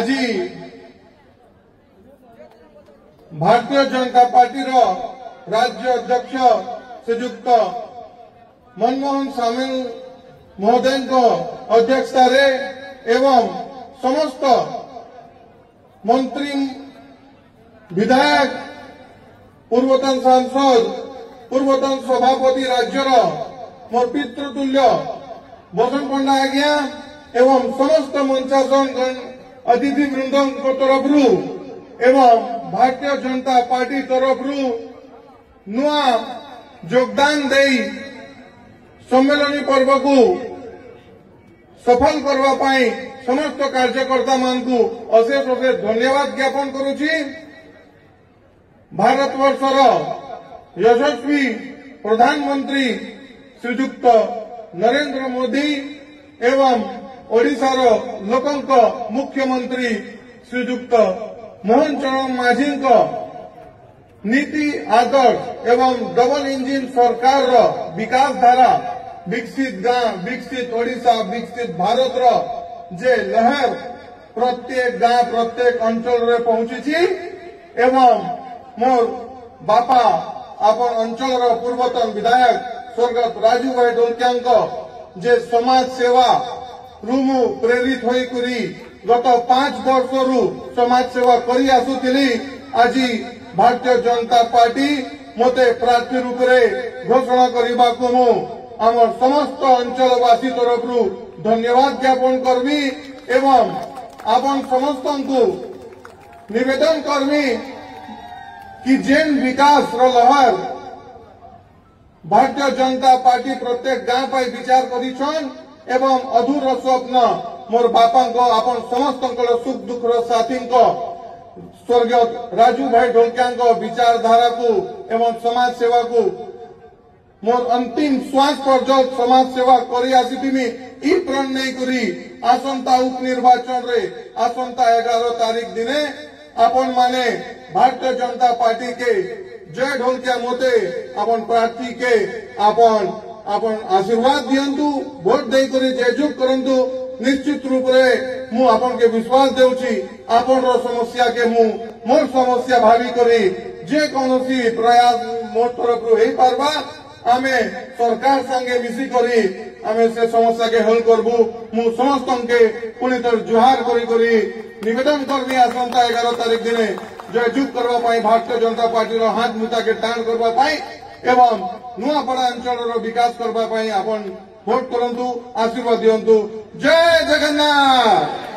आज भारतीय जनता पार्टी राज्य अध्यक्ष श्रीयुक्त मनमोहन सामेल महोदय अध्यक्षता एवं समस्त मंत्री विधायक पूर्वतन सांसद पूर्वतन सभापति राज्यर मोर पितृतुल्य बसंत पंडा आज्ञा एवं समस्त मंचासन अतिथि वृंद तरफ एवं भारतीय जनता पार्टी तरफ नुआ योगदान दे सम्मेलनी पर्व को सफल करने समस्त कार्यकर्ता मान को अशेष अशेष धन्यवाद ज्ञापन करुछि। भारतवर्षर यशस्वी प्रधानमंत्री श्रीयुक्त नरेंद्र मोदी एवं ओडिशार लोकंक मुख्यमंत्री श्रीयुक्त मोहन चरण माझी नीति आदर्श एवं डबल इंजिन सरकार विकास धारा विकसित गांव विकसित ओडिशा विकसित भारत जे लहर प्रत्येक गांव प्रत्येक अंचल रे पहुंची एवं मोर बापा अपन अंचल पूर्वतन विधायक स्वर्गत राजू भाई ढोलकिया जे समाज सेवा रुमु प्रेरित होई गत 5 वर्ष रु समाज सेवा करी आसुथिली। आज भारतीय जनता पार्टी मते प्रार्थी रूप में घोषणा करने को मु आमर समस्त अंचलवासी तरफ धन्यवाद ज्ञापन करमी एवं आपन समस्त को निवेदन करमी कि जेन विकास लहर भारतीय जनता पार्टी प्रत्येक गांव पर विचार करिछन एवं अधूर स्वप्न मोर बापा को आपन समस्त सुख दुख साथी को स्वर्गत राजू भाई ढोलकिया विचारधारा को एवं समाज सेवा को मोर अंतिम श्वास पर्यंत समाज सेवा करी आसीथिमी ई प्रण नहीं करी आसंता उपनिर्वाचन रे आसंता 11 तारीख दिने आपन माने भारतीय जनता पार्टी के जय ढोलकिया मोते आपन प्रार्थी के आपन आशीर्वाद दियंतु भोट दे करी जयजुग करंतु। निश्चित रूप रे मु आपन के विश्वास देउछि आपन रो समस्या के मु मोर समस्या भावी करी जे कोनोसी प्रयास मोर तरफ रु हेई पारबा आमे सरकार संगे मिसी करी आमे से समस्या के हल करबु। मु समस्त के पुनी तर जुहार करी निवेदन करनी आसंता 11 तारीख दिने जयजुग करबा पाई भारतीय जनता पार्टी रो हाथ मुता के टाण करबा पाई एवं नुआपड़ा अंचल रो विकास करबा पाई आपन भोट करंतु आशीर्वाद दियंतु। जय जगन्नाथ।